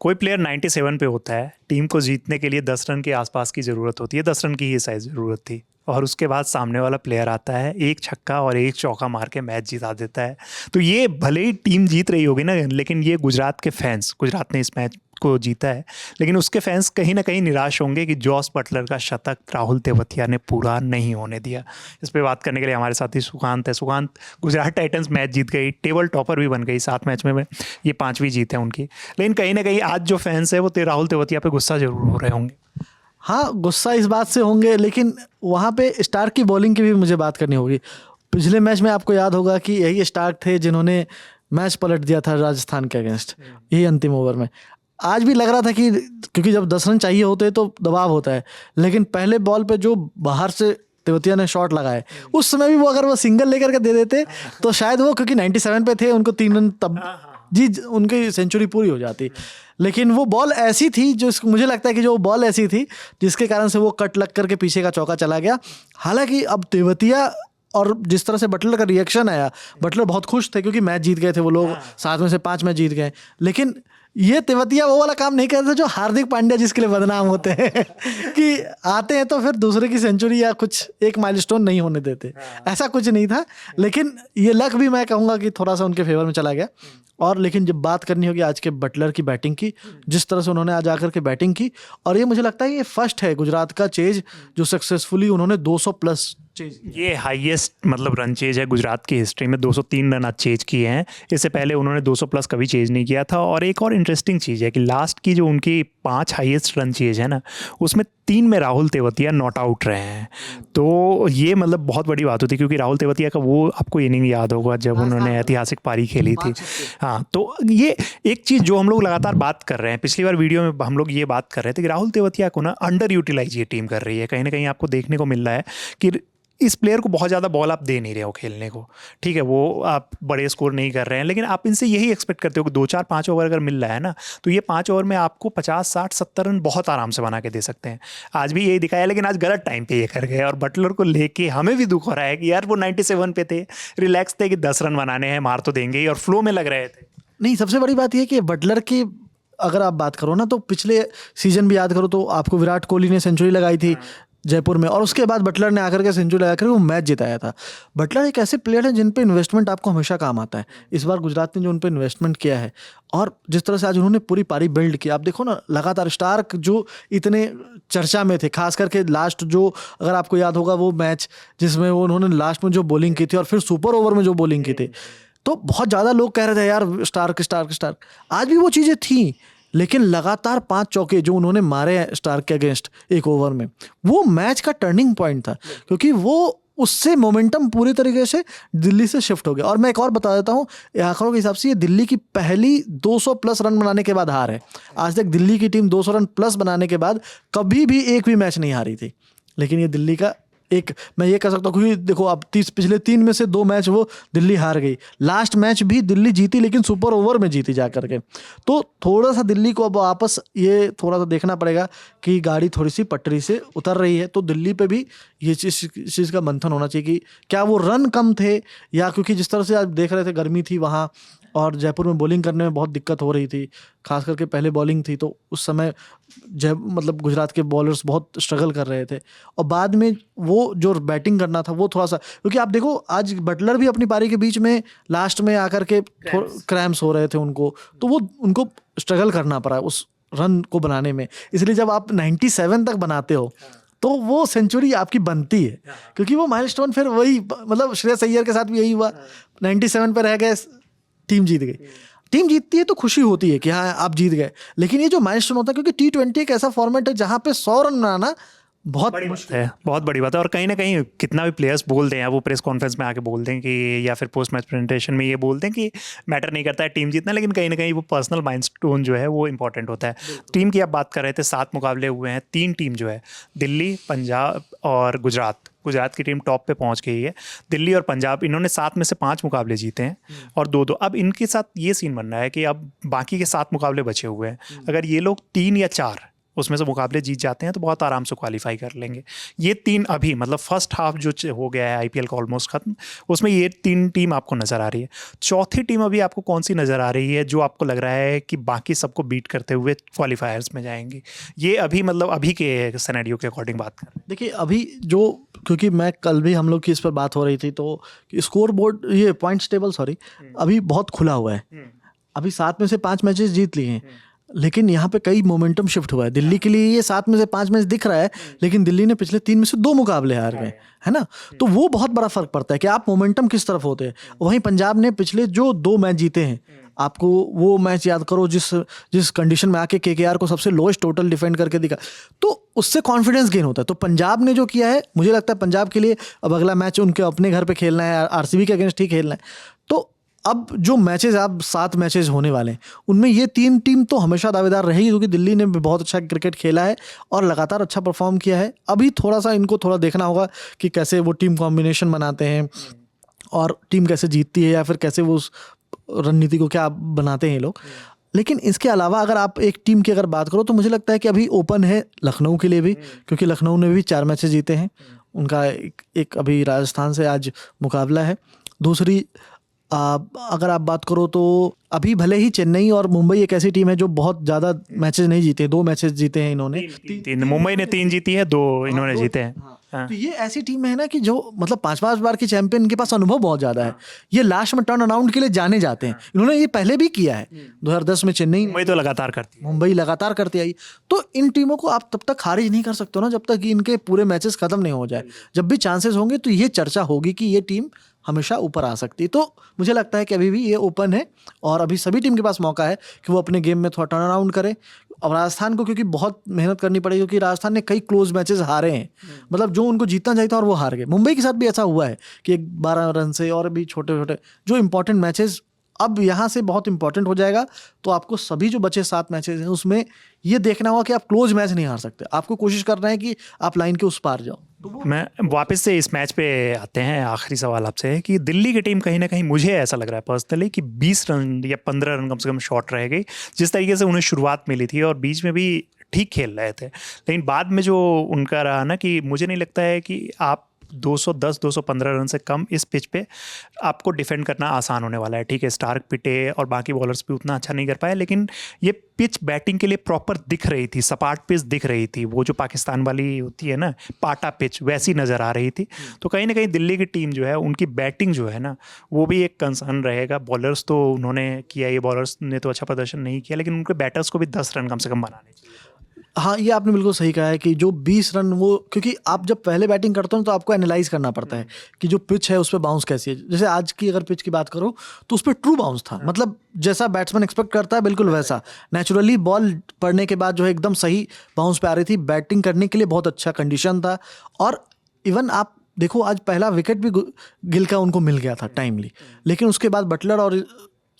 कोई प्लेयर 97 पे होता है, टीम को जीतने के लिए 10 रन के आसपास की ज़रूरत होती है, 10 रन की ही शायद ज़रूरत थी, और उसके बाद सामने वाला प्लेयर आता है, एक छक्का और एक चौका मार के मैच जिता देता है। तो ये भले ही टीम जीत रही होगी ना, लेकिन ये गुजरात के फैंस, गुजरात ने इस मैच को जीता है, लेकिन उसके फैंस कहीं ना कहीं निराश होंगे कि जॉस बटलर का शतक राहुल तेवतिया ने पूरा नहीं होने दिया। इस पे बात करने के लिए हमारे साथी सुकांत है। सुकांत, गुजरात टाइटंस मैच जीत गई, टेबल टॉपर भी बन गई, 7 मैच में ये 5वीं जीत है उनकी, लेकिन कहीं ना कहीं आज जो फैंस है वो राहुल तेवतिया पे गुस्सा जरूर हो रहे होंगे। हाँ, गुस्सा इस बात से होंगे, लेकिन वहाँ पे स्टार्क की बॉलिंग की भी मुझे बात करनी होगी। पिछले मैच में आपको याद होगा कि यही स्टार्क थे जिन्होंने मैच पलट दिया था राजस्थान के अगेंस्ट, यही अंतिम ओवर में। आज भी लग रहा था कि क्योंकि जब 10 रन चाहिए होते हैं तो दबाव होता है, लेकिन पहले बॉल पे जो बाहर से तेवतिया ने शॉट लगाए, उस समय भी वो अगर वो सिंगल लेकर के दे देते तो शायद वो, क्योंकि 97 पे थे, उनको 3 रन तब जी उनकी सेंचुरी पूरी हो जाती। लेकिन वो बॉल ऐसी थी जो मुझे लगता है कि जो बॉल ऐसी थी जिसके कारण से वो कट लग करके पीछे का चौका चला गया। हालांकि अब तेवतिया और जिस तरह से बटलर का रिएक्शन आया, बटलर बहुत खुश थे क्योंकि मैच जीत गए थे वो लोग, 7 में से 5 मैच जीत गए। लेकिन ये तेवतिया वो वाला काम नहीं करते जो हार्दिक पांड्या जिसके लिए बदनाम होते हैं कि आते हैं तो फिर दूसरे की सेंचुरी या कुछ एक माइलस्टोन नहीं होने देते। ऐसा कुछ नहीं था, लेकिन ये लक भी मैं कहूँगा कि थोड़ा सा उनके फेवर में चला गया। और लेकिन जब बात करनी होगी आज के बटलर की बैटिंग की, जिस तरह से उन्होंने आज आकर के बैटिंग की, और ये मुझे लगता है ये फर्स्ट है गुजरात का चेज जो सक्सेसफुली उन्होंने 200 प्लस चेज, ये हाईएस्ट मतलब रन चेज है गुजरात की हिस्ट्री में। 203 रन आज चेज किए हैं, इससे पहले उन्होंने 200 प्लस कभी चेज नहीं किया था। और एक और इंटरेस्टिंग चीज़ है कि लास्ट की जो उनकी 5 हाईएस्ट रन चेज है ना, उसमें 3 में राहुल तेवतिया नॉट आउट रहे हैं। तो ये मतलब बहुत बड़ी बात होती है, क्योंकि राहुल तेवतिया का वो आपको इनिंग याद होगा जब उन्होंने ऐतिहासिक पारी खेली थी। हाँ, तो ये एक चीज़ जो हम लोग लगातार बात कर रहे हैं, पिछली बार वीडियो में हम लोग ये बात कर रहे थे कि राहुल तेवतिया को ना अंडर यूटिलाइज ये टीम कर रही है। कहीं ना कहीं आपको देखने को मिल रहा है कि इस प्लेयर को बहुत ज़्यादा बॉल आप दे नहीं रहे हो खेलने को, ठीक है, वो आप बड़े स्कोर नहीं कर रहे हैं, लेकिन आप इनसे यही एक्सपेक्ट करते हो कि 2-4-5 ओवर अगर मिल रहा है ना, तो ये 5 ओवर में आपको 50-60-70 रन बहुत आराम से बना के दे सकते हैं। आज भी यही दिखाया, लेकिन आज गलत टाइम पे ये कर गए, और बटलर को लेके हमें भी दुख हो रहा है कि यार वो 97 पे थे, रिलैक्स थे कि 10 रन बनाने हैं, मार तो देंगे ही, और फ्लो में लग रहे थे। नहीं, सबसे बड़ी बात यह कि बटलर की अगर आप बात करो ना, तो पिछले सीजन भी याद करो तो आपको विराट कोहली ने सेंचुरी लगाई थी जयपुर में, और उसके बाद बटलर ने आकर के सेंचुरी लगा कर वो मैच जिताया था। बटलर एक ऐसे प्लेयर है जिन पे इन्वेस्टमेंट आपको हमेशा काम आता है। इस बार गुजरात ने जो उन पे इन्वेस्टमेंट किया है, और जिस तरह से आज उन्होंने पूरी पारी बिल्ड की, आप देखो ना, लगातार स्टार्क जो इतने चर्चा में थे, खास करके लास्ट जो, अगर आपको याद होगा वो मैच जिसमें वो उन्होंने लास्ट में जो बॉलिंग की थी और फिर सुपर ओवर में जो बॉलिंग की थी, तो बहुत ज़्यादा लोग कह रहे थे यार स्टार्क स्टार्क स्टार्क। आज भी वो चीज़ें थी, लेकिन लगातार 5 चौके जो उन्होंने मारे हैं स्टार्क के अगेंस्ट एक ओवर में, वो मैच का टर्निंग पॉइंट था, क्योंकि वो उससे मोमेंटम पूरी तरीके से दिल्ली से शिफ्ट हो गया। और मैं एक और बता देता हूँ, आंकड़ों के हिसाब से ये दिल्ली की पहली 200 प्लस रन बनाने के बाद हार है। आज तक दिल्ली की टीम 200 रन प्लस बनाने के बाद कभी भी एक भी मैच नहीं हारी थी, लेकिन ये दिल्ली का एक, मैं ये कह सकता हूँ, क्योंकि देखो अब पिछले 3 में से 2 मैच वो दिल्ली हार गई, लास्ट मैच भी दिल्ली जीती लेकिन सुपर ओवर में जीती जा करके। तो थोड़ा सा दिल्ली को अब वापस ये थोड़ा सा देखना पड़ेगा कि गाड़ी थोड़ी सी पटरी से उतर रही है, तो दिल्ली पे भी ये चीज़ का मंथन होना चाहिए कि क्या वो रन कम थे, या क्योंकि जिस तरह से आज देख रहे थे गर्मी थी वहाँ, और जयपुर में बॉलिंग करने में बहुत दिक्कत हो रही थी, खास करके पहले बॉलिंग थी, तो उस समय मतलब गुजरात के बॉलर्स बहुत स्ट्रगल कर रहे थे, और बाद में वो जो बैटिंग करना था वो थोड़ा सा, क्योंकि आप देखो आज बटलर भी अपनी पारी के बीच में लास्ट में आकर के क्रैम्स हो रहे थे उनको, तो वो उनको स्ट्रगल करना पड़ा उस रन को बनाने में। इसलिए जब आप 97 तक बनाते हो तो वो सेंचुरी आपकी बनती है, क्योंकि वो माइलस्टोन फिर वही, मतलब श्रेयस अय्यर के साथ भी यही हुआ, 97 पे रह गए, टीम जीत गई। टीम जीतती है तो खुशी होती है कि हाँ आप जीत गए, लेकिन ये जो माइलस्टोन होता है, क्योंकि T20 एक ऐसा फॉर्मेट है जहाँ पे 100 रन बनाना बहुत बड़ी बात है, बहुत बड़ी बात है। और कहीं ना कहीं कितना भी प्लेयर्स बोल दें, वो प्रेस कॉन्फ्रेंस में आके बोल दें कि, या फिर पोस्ट मैच प्रेजेंटेशन में ये बोल दें कि मैटर नहीं करता है टीम जीतना, लेकिन कहीं ना कहीं वो पर्सनल माइलस्टोन जो है वो इंपॉर्टेंट होता है। टीम की आप बात कर रहे थे, 7 मुकाबले हुए हैं, 3 टीम जो है दिल्ली, पंजाब और गुजरात की टीम टॉप पे पहुंच गई है। दिल्ली और पंजाब, इन्होंने 7 में से 5 मुकाबले जीते हैं और 2-2। अब इनके साथ ये सीन बन रहा है कि अब बाकी के 7 मुकाबले बचे हुए हैं, अगर ये लोग 3 या 4 उसमें से मुकाबले जीत जाते हैं तो बहुत आराम से क्वालिफाई कर लेंगे। ये 3 अभी मतलब फर्स्ट हाफ जो हो गया है आईपीएल का ऑलमोस्ट खत्म, उसमें ये 3 टीम आपको नज़र आ रही है। चौथी टीम अभी आपको कौन सी नज़र आ रही है जो आपको लग रहा है कि बाकी सबको बीट करते हुए क्वालिफायर्स में जाएंगी? ये अभी मतलब अभी के सिनेरियो के अकॉर्डिंग बात कर रहे हैं। देखिए अभी जो, क्योंकि मैं कल भी हम लोग की इस पर बात हो रही थी, तो स्कोर बोर्ड, ये पॉइंट्स टेबल सॉरी, अभी बहुत खुला हुआ है। अभी 7 में से 5 मैचेस जीत लिए हैं, लेकिन यहाँ पे कई मोमेंटम शिफ्ट हुआ है। दिल्ली के लिए ये 7 में से 5 मैच दिख रहा है, लेकिन दिल्ली ने पिछले 3 में से 2 मुकाबले हार गए, है ना। तो वो बहुत बड़ा फर्क पड़ता है कि आप मोमेंटम किस तरफ होते हैं। वहीं पंजाब ने पिछले जो 2 मैच जीते हैं, आपको वो मैच याद करो जिस कंडीशन में आके केकेआर को सबसे लोएस्ट टोटल डिफेंड करके दिखा, तो उससे कॉन्फिडेंस गेन होता है। तो पंजाब ने जो किया है, मुझे लगता है पंजाब के लिए अब अगला मैच उनके अपने घर पे खेलना है, आरसीबी के अगेंस्ट ही खेलना है। तो अब जो मैचेस, आप 7 मैचेस होने वाले हैं, उनमें ये 3 टीम तो हमेशा दावेदार रहेगी, क्योंकि दिल्ली ने भी बहुत अच्छा क्रिकेट खेला है और लगातार अच्छा परफॉर्म किया है। अभी थोड़ा सा इनको थोड़ा देखना होगा कि कैसे वो टीम कॉम्बिनेशन बनाते हैं और टीम कैसे जीतती है, या फिर कैसे वो उस रणनीति को क्या बनाते हैं ये लोग। लेकिन इसके अलावा अगर आप एक टीम की अगर बात करो, तो मुझे लगता है कि अभी ओपन है लखनऊ के लिए भी, क्योंकि लखनऊ ने भी 4 मैचेस जीते हैं। उनका एक अभी राजस्थान से आज मुकाबला है। दूसरी अगर आप बात करो तो अभी भले ही चेन्नई और मुंबई एक ऐसी टीम है जो बहुत ज़्यादा मैचेस नहीं जीते, 2 मैचेस जीते हैं इन्होंने। तीन मुंबई ने 3 जीती है, 2 इन्होंने जीते हैं। हाँ। तो ये ऐसी टीम है ना कि जो मतलब 5-5 बार की चैंपियन, के पास अनुभव बहुत ज़्यादा है। ये लास्ट में टर्न अराउंड के लिए जाने जाते हैं। इन्होंने ये पहले भी किया है, 2010 में चेन्नई, मुंबई तो लगातार करती है, मुंबई लगातार करती आई। तो इन टीमों को आप तब तक खारिज नहीं कर सकते हो ना, जब तक कि इनके पूरे मैचेस खत्म नहीं हो जाए। जब भी चांसेस होंगे तो ये चर्चा होगी कि ये टीम हमेशा ऊपर आ सकती है। तो मुझे लगता है कि अभी भी ये ओपन है और अभी सभी टीम के पास मौका है कि वो अपने गेम में थोड़ा टर्न अराउंड करे। अब राजस्थान को क्योंकि बहुत मेहनत करनी पड़ेगी, क्योंकि राजस्थान ने कई क्लोज मैचेस हारे हैं, मतलब जो उनको जीतना चाहिए था और वो हार गए। मुंबई के साथ भी ऐसा हुआ है कि 12 रन से, और भी छोटे छोटे जो इंपॉर्टेंट मैचेस अब यहाँ से बहुत इंपॉर्टेंट हो जाएगा। तो आपको सभी जो बचे 7 मैचेस हैं उसमें ये देखना होगा कि आप क्लोज मैच नहीं हार सकते। आपको कोशिश करना है कि आप लाइन के उस पार जाओ। मैं वापस से इस मैच पे आते हैं। आखिरी सवाल आपसे है कि दिल्ली की टीम कहीं ना कहीं, मुझे ऐसा लग रहा है पर्सनली, कि 20 रन या 15 रन कम से कम शॉर्ट रह गई। जिस तरीके से उन्हें शुरुआत मिली थी और बीच में भी ठीक खेल रहे थे, लेकिन बाद में जो उनका रहा ना, कि मुझे नहीं लगता है कि आप 210-215 रन से कम इस पिच पे आपको डिफेंड करना आसान होने वाला है। ठीक है, स्टार्क पिटे और बाकी बॉलर्स भी उतना अच्छा नहीं कर पाए, लेकिन ये पिच बैटिंग के लिए प्रॉपर दिख रही थी, सपाट पिच दिख रही थी। वो जो पाकिस्तान वाली होती है ना, पाटा पिच, वैसी नज़र आ रही थी। तो कहीं ना कहीं दिल्ली की टीम जो है, उनकी बैटिंग जो है ना, वो भी एक कंसर्न रहेगा। बॉलर्स तो उन्होंने किया, ये बॉलर्स ने तो अच्छा प्रदर्शन नहीं किया, लेकिन उनके बैटर्स को भी 10 रन कम से कम बनाने चाहिए। हाँ, ये आपने बिल्कुल सही कहा है कि जो 20 रन, वो क्योंकि आप जब पहले बैटिंग करते हो तो आपको एनालाइज करना पड़ता है कि जो पिच है उस पर बाउंस कैसी है। जैसे आज की अगर पिच की बात करो तो उस पर ट्रू बाउंस था, मतलब जैसा बैट्समैन एक्सपेक्ट करता है बिल्कुल वैसा। नेचुरली बॉल पड़ने के बाद जो है एकदम सही बाउंस पे आ रही थी। बैटिंग करने के लिए बहुत अच्छा कंडीशन था। और इवन आप देखो, आज पहला विकेट भी गिल का उनको मिल गया था टाइमली, लेकिन उसके बाद बटलर और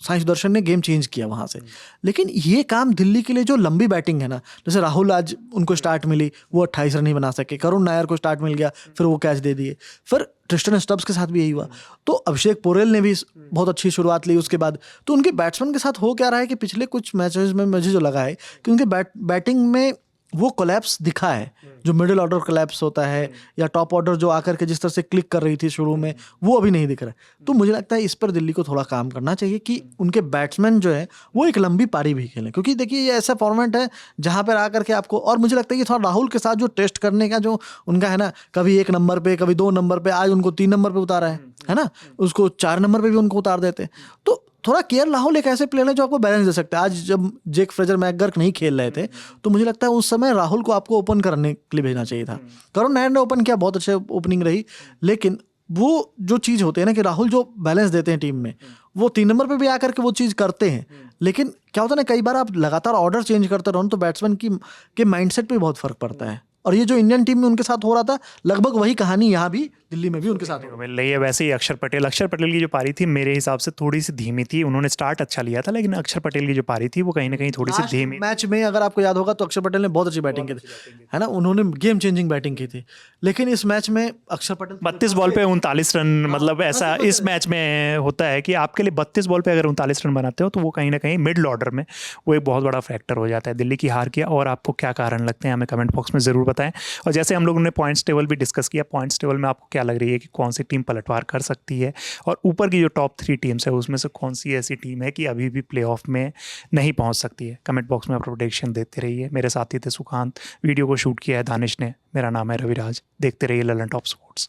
साई सुदर्शन ने गेम चेंज किया वहाँ से। लेकिन ये काम दिल्ली के लिए जो लंबी बैटिंग है ना, जैसे राहुल आज उनको स्टार्ट मिली, वो 28 रन नहीं बना सके। करुण नायर को स्टार्ट मिल गया, फिर वो कैच दे दिए। फिर ट्रिस्टन स्टब्स के साथ भी यही हुआ। तो अभिषेक पोरेल ने भी बहुत अच्छी शुरुआत ली उसके बाद। तो उनके बैट्समैन के साथ हो क्या रहा है कि पिछले कुछ मैचेस में मुझे जो लगा है कि उनके बैटिंग में वो कोलैप्स दिखा है, जो मिडिल ऑर्डर कोलैप्स होता है या टॉप ऑर्डर जो आकर के जिस तरह से क्लिक कर रही थी शुरू में, वो अभी नहीं दिख रहा है। तो मुझे लगता है इस पर दिल्ली को थोड़ा काम करना चाहिए कि उनके बैट्समैन जो है वो एक लंबी पारी भी खेलें, क्योंकि देखिए ये ऐसा फॉर्मेट है जहाँ पर आकर के आपको, और मुझे लगता है कि थोड़ा राहुल के साथ जो टेस्ट करने का जो उनका है ना, कभी 1 नंबर पे, कभी 2 नंबर पे, आज उनको 3 नंबर पे उतारा है ना, उसको 4 नंबर पे भी उनको उतार देते। तो थोड़ा केएल राहुल एक ऐसे प्लेयर है जो आपको बैलेंस दे सकते हैं। आज जब जेक फ्रेजर मैकगर्क नहीं खेल रहे थे तो मुझे लगता है उस समय राहुल को आपको ओपन करने के लिए भेजना चाहिए था। करुण नायर ने ओपन किया, बहुत अच्छे ओपनिंग रही, लेकिन वो जो चीज़ होती है ना कि राहुल जो बैलेंस देते हैं टीम में, वो 3 नंबर पे भी आकर के वो चीज़ करते हैं। लेकिन क्या होता है ना, कई बार आप लगातार ऑर्डर चेंज करते रहो तो बैट्समैन के माइंडसेट पे बहुत फर्क पड़ता है। और ये जो इंडियन टीम में उनके साथ हो रहा था, लगभग वही कहानी यहाँ भी दिल्ली में भी उनके साथ हो मिल रही है। वैसे ही अक्षर पटेल की जो पारी थी मेरे हिसाब से थोड़ी सी धीमी थी। उन्होंने स्टार्ट अच्छा लिया था, लेकिन अक्षर पटेल की जो पारी थी वो कहीं ना कहीं थोड़ी सी धीमी। मैच में अगर आपको याद होगा तो अक्षर पटेल ने बहुत अच्छी बैटिंग की थी, है ना, उन्होंने गेम चेंजिंग बैटिंग की थी। लेकिन इस मैच में अक्षर पटेल 32 बॉल पे 39 रन, मतलब ऐसा इस मैच में होता है कि आपके लिए 32 बॉल पे अगर 39 रन बनाते हो तो वो कहीं ना कहीं मिडिल ऑर्डर में वो एक बहुत बड़ा फैक्टर हो जाता है दिल्ली की हार किया। और आपको क्या कारण लगते हैं हमें कमेंट बॉक्स में ज़रूर बताएं। और जैसे हम लोगों ने पॉइंट्स टेबल भी डिस्कस किया, पॉइंट्स टेबल में आपको क्या लग रही है कि कौन सी टीम पलटवार कर सकती है, और ऊपर की जो टॉप 3 टीम्स है उसमें से कौन सी ऐसी टीम है कि अभी भी प्लेऑफ में नहीं पहुंच सकती है। कमेंट बॉक्स में आप प्रोडिक्शन देते रहिए। मेरे साथी थे सुकांत, वीडियो को शूट किया है दानिश ने, मेरा नाम है रविराज। देखते रहिए ललन टॉप स्पोर्ट्स।